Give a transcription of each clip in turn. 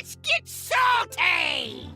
Let's get salty!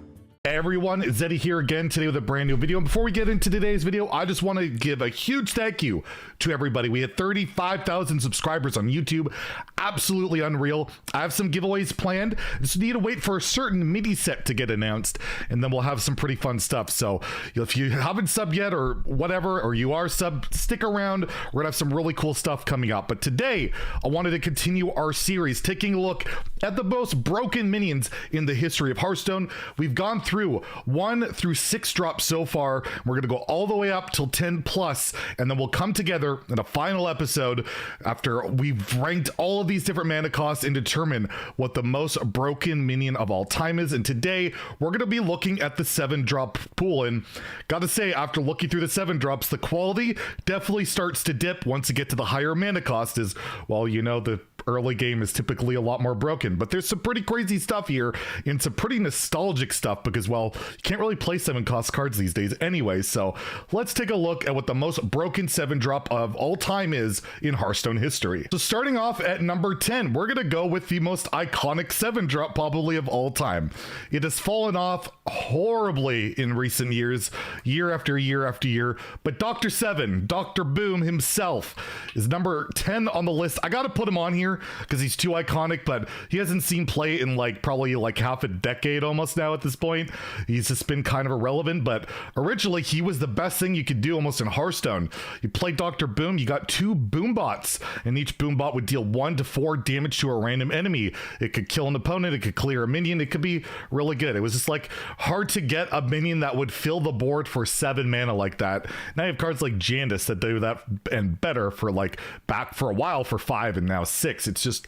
Hey everyone, Zeddy here again today with a brand new video. And before we get into today's video, I just want to give a huge thank you to everybody. We had 35,000 subscribers on YouTube. Absolutely unreal. I have some giveaways planned. Just need to wait for a certain mini set to get announced, and then we'll have some pretty fun stuff. So if you haven't subbed yet or whatever, or you are subbed, stick around. We're gonna have some really cool stuff coming up. But today, I wanted to continue our series, taking a look at the most broken minions in the history of Hearthstone. We've gone through 1 through 6 drops so far. We're gonna go all the way up till 10 plus, and then we'll come together in a final episode after we've ranked all of these different mana costs and determine what the most broken minion of all time is. And today we're gonna be looking at the 7-drop pool, and gotta say, after looking through the 7 drops, the quality definitely starts to dip once you get to the higher mana cost. Is, well, you know, the early game is typically a lot more broken, but there's some pretty crazy stuff here and some pretty nostalgic stuff because, well, you can't really play 7-cost cards these days anyway. So let's take a look at what the most broken 7-drop of all time is in Hearthstone history. So starting off at number 10, we're gonna go with the most iconic 7-drop probably of all time. It has fallen off horribly in recent years, year after year after year, but Dr. 7, Dr. Boom himself, is number 10 on the list. I gotta put him on here because he's too iconic, but he hasn't seen play in probably half a decade almost now at this point. He's just been kind of irrelevant, but originally he was the best thing you could do almost in Hearthstone. You play Dr. Boom, you got 2 boom bots, and each boom bot would deal 1 to 4 damage to a random enemy. It could kill an opponent, it could clear a minion, it could be really good. It was just hard to get a minion that would fill the board for 7 mana like that. Now you have cards like Jandis that do that and better for back for a while for 5 and now 6. It's just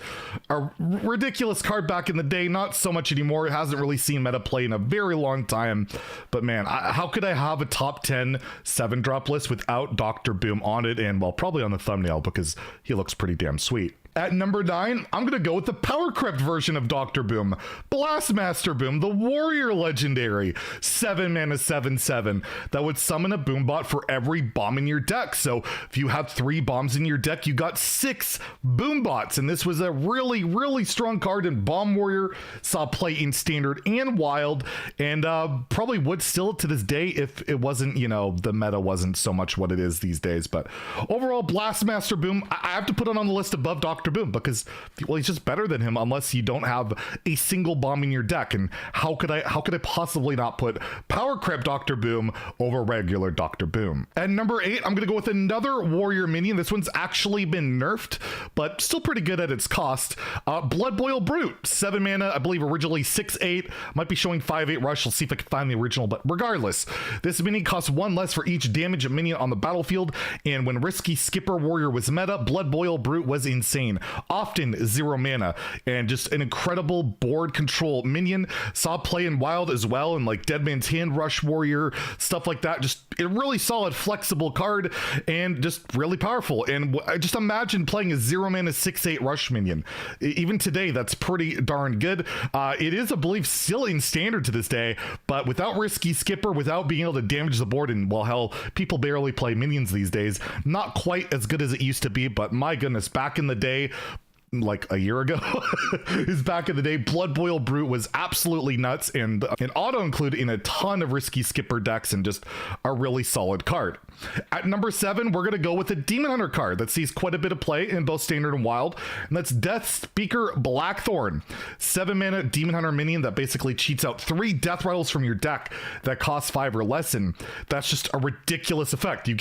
a ridiculous card back in the day, not so much anymore. It hasn't really seen meta play in a very long time, but man, how could I have a top 10 7-drop list without Dr. Boom on it, and well, probably on the thumbnail because he looks pretty damn sweet. At number 9, I'm going to go with the power crept version of Dr. Boom, Blastmaster Boom, the warrior legendary, 7 mana 7/7 that would summon a boom bot for every bomb in your deck. So if you have 3 bombs in your deck, you got 6 boom bots, and this was a really, really strong card in Bomb Warrior, saw play in Standard and Wild, and probably would still to this day if it wasn't, the meta wasn't so much what it is these days. But overall, Blastmaster Boom, I have to put it on the list above Dr. Boom because, well, he's just better than him unless you don't have a single bomb in your deck. And how could I possibly not put Power Crept Dr. Boom over regular Dr. Boom? At number 8, I'm gonna go with another warrior minion. This one's actually been nerfed, but still pretty good at its cost. Blood Boil Brut, 7 mana, I believe originally 6/8, might be showing 5/8 rush. I'll see if I can find the original, but regardless, this minion costs 1 less for each damage minion on the battlefield, and when Risky Skipper Warrior was meta, Blood Boil Brut was insane. Often 0 mana, and just an incredible board control minion. Saw play in Wild as well, and Dead Man's Hand, Rush Warrior, stuff like that. Just a really solid, flexible card, and just really powerful. And I just imagine playing a 0 mana 6/8 Rush minion. Even today, that's pretty darn good. It is, I believe, still in Standard to this day, but without Risky Skipper, without being able to damage the board, and well, hell, people barely play minions these days. Not quite as good as it used to be, but my goodness, back in the day, a year ago is back in the day, Blood Boil Brut was absolutely nuts, and an auto include in a ton of Risky Skipper decks, and just a really solid card. At number 7, we're gonna go with a Demon Hunter card that sees quite a bit of play in both Standard and Wild, and that's Death Speaker Blackthorne, 7 mana Demon Hunter minion that basically cheats out 3 death rattles from your deck that cost 5 or less, and that's just a ridiculous effect. You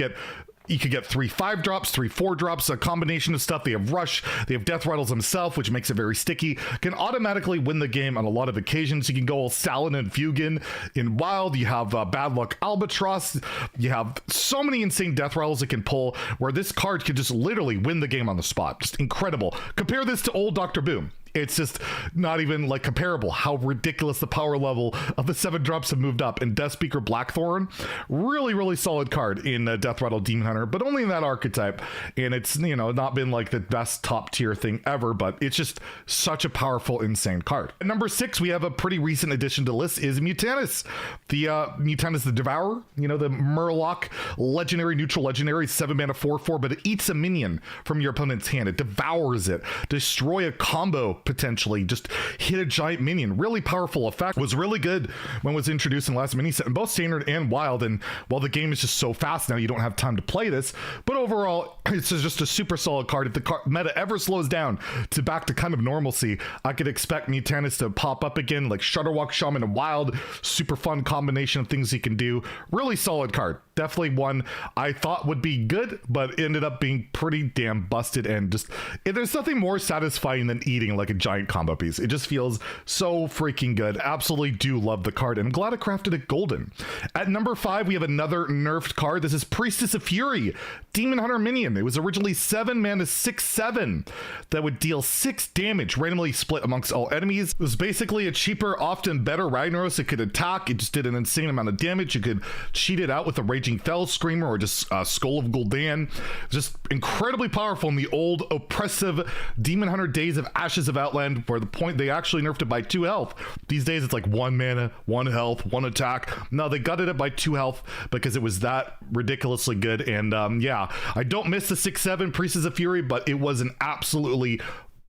could get 3 5-drops, 3 4-drops, a combination of stuff. They have Rush, they have Death Rattles himself, which makes it very sticky. Can automatically win the game on a lot of occasions. You can go all Saladin and Fugin in Wild. You have Bad Luck Albatross. You have so many insane Death Rattles it can pull, where this card can just literally win the game on the spot. Just incredible. Compare this to old Dr. Boom. It's just not even comparable how ridiculous the power level of the 7-drops have moved up. And Death Speaker Blackthorne, really, really solid card in Death Rattle Demon Hunter, but only in that archetype. And it's, not been the best top tier thing ever, but it's just such a powerful, insane card. At number 6, we have a pretty recent addition to the list is Mutants. The Mutants the Devourer, the Murloc, legendary, neutral legendary, 7 mana 4/4, but it eats a minion from your opponent's hand. It devours it. Destroy a combo potentially just hit a giant minion. Really powerful effect. Was really good when it was introduced in the last mini set in both standard and wild. And while the game is just so fast now, you don't have time to play this. But overall, it's just a super solid card. If the meta ever slows down to back to kind of normalcy, I could expect Mutants to pop up again, like Shutterwalk Shaman and Wild. Super fun combination of things he can do. Really solid card. Definitely one I thought would be good, but ended up being pretty damn busted. And just, there's nothing more satisfying than eating like a giant combo piece. It just feels so freaking good. Absolutely do love the card, and I'm glad I crafted it golden. At number 5, we have another nerfed card. This is Priestess of Fury, Demon Hunter minion. It was originally 7 mana 6/7 that would deal 6 damage, randomly split amongst all enemies. It was basically a cheaper, often better Ragnaros. It could attack. It just did an insane amount of damage. You could cheat it out with a Raging Fell Screamer or just Skull of Gul'dan. Just incredibly powerful in the old oppressive Demon Hunter days of Ashes of Outland, where the point they actually nerfed it by 2 health. These days it's like 1 mana, 1 health, 1 attack. No, they gutted it by 2 health because it was that ridiculously good. And yeah, I don't miss the 6/7 Priestess of Fury, but it was an absolutely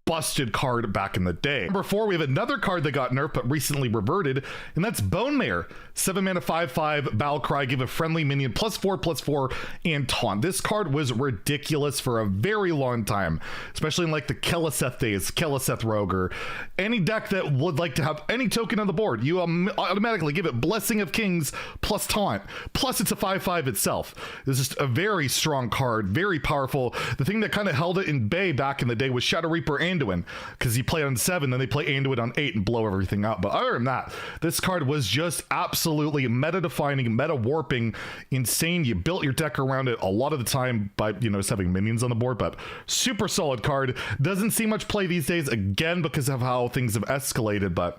busted card back in the day. Number 4, we have another card that got nerfed but recently reverted, and that's Bone Mare. 7 mana 5/5 Battle Cry, give a friendly minion +4/+4 and taunt. This card was ridiculous for a very long time, especially in like the Keleseth days, Keleseth Rogue, or any deck that would like to have any token on the board. You automatically give it Blessing of Kings plus taunt, plus it's a 5/5 itself. It's just a very strong card, very powerful. The thing that kind of held it in bay back in the day was Shadow Reaper Anduin, because you play on 7, then they play Anduin on 8 and blow everything up. But other than that, this card was just absolutely meta-defining, meta-warping, insane. You built your deck around it a lot of the time by, just having minions on the board, but super solid card. Doesn't see much play these days, again, because of how things have escalated, but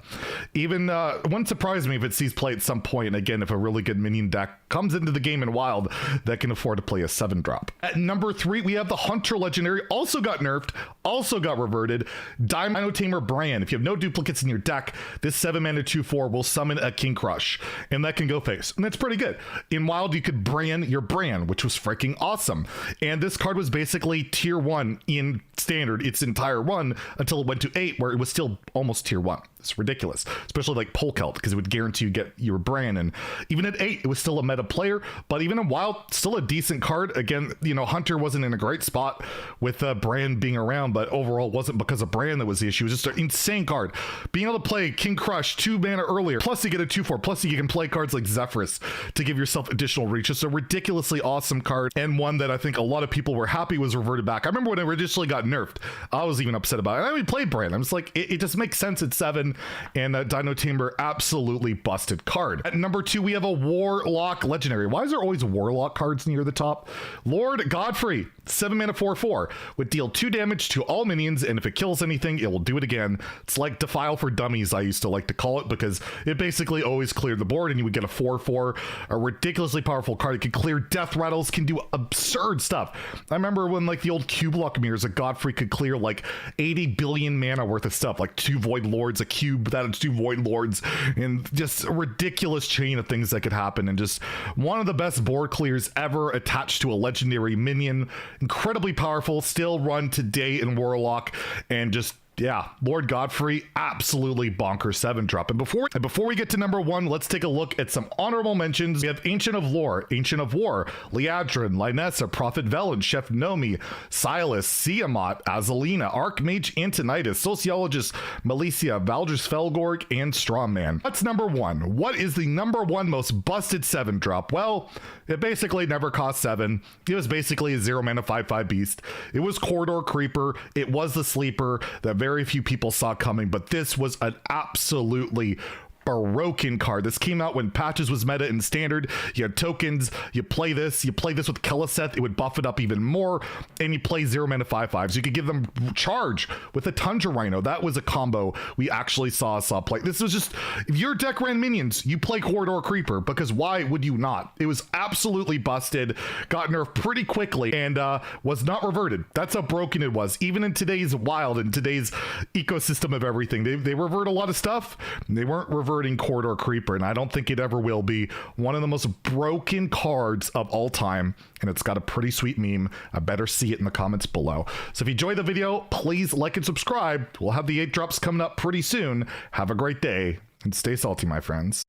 even wouldn't surprise me if it sees play at some point, again, if a really good minion deck comes into the game in Wild that can afford to play a 7-drop. At number 3, we have the Hunter Legendary, also got nerfed, also got reverted, Dino Tamer Bran. If you have no duplicates in your deck, this 7 mana 2/4 will summon a King Crush, and that can go face, and that's pretty good. In Wild, you could Bran your Bran, which was freaking awesome, and this card was basically tier 1 in standard its entire run until it went to 8, where it was still almost tier 1. It's ridiculous, especially like Polkelt, because it would guarantee you get your Bran, and even at 8 it was still a meta player, but even in Wild, still a decent card. Again, Hunter wasn't in a great spot with Bran being around, but overall it wasn't because of Bran that was the issue. It was just an insane card. Being able to play King Crush 2 mana earlier, plus you get a 2/4, plus you can play cards like Zephyrus to give yourself additional reach. It's a ridiculously awesome card, and one that I think a lot of people were happy was reverted back. I remember when it initially got nerfed, I was even upset about it. I mean, played Bran. I'm just like, it just makes sense at 7, and Dino Tamer, absolutely busted card. At number 2, we have a Warlock Legendary. Why is there always Warlock cards near the top? Lord Godfrey, 7 mana 4/4, would deal 2 damage to all minions, and if it kills anything, it will do it again. It's like Defile for Dummies, I used to like to call it, because it basically always cleared the board, and you would get a 4/4, a ridiculously powerful card. It can clear Death Rattles, can do absurd stuff. I remember when like the old Cube Lock mirrors, a Godfrey could clear like 80 billion mana worth of stuff, like 2 Void Lords, a cube that had 2 Void Lords, and just a ridiculous chain of things that could happen, and just one of the best board clears ever attached to a legendary minion. Incredibly powerful, still run today in Warlock, and just, yeah, Lord Godfrey, absolutely bonkers 7-drop. And before we get to number 1, let's take a look at some honorable mentions. We have Ancient of Lore, Ancient of War, Liadrin, Lynessa, Prophet Velen, Chef Nomi, Silas, Siamat, Azalina, Archmage Antonitus, Sociologist Malicia, Valdris Felgorg, and Strawman. That's number 1. What is the number 1 most busted 7-drop? Well, it basically never cost 7. It was basically a 0 mana 5/5 beast. It was Corridor Creeper. It was the sleeper that very few people saw coming, but this was an absolutely broken card. This came out when Patches was meta in standard. You had tokens, you play this with Keleseth, it would buff it up even more, and you play 0 mana 5/5s. You could give them charge with a Tundra Rhino. That was a combo we actually saw play. This was just, if your deck ran minions, you play Corridor Creeper, because why would you not? It was absolutely busted, got nerfed pretty quickly, and was not reverted. That's how broken it was. Even in today's Wild, in today's ecosystem of everything, they revert a lot of stuff. They weren't reverted reverting Corridor Creeper, and I don't think it ever will be. One of the most broken cards of all time, and it's got a pretty sweet meme. I better see it in the comments below. So if you enjoyed the video, please like and subscribe. We'll have the 8 drops coming up pretty soon. Have a great day, and stay salty, my friends.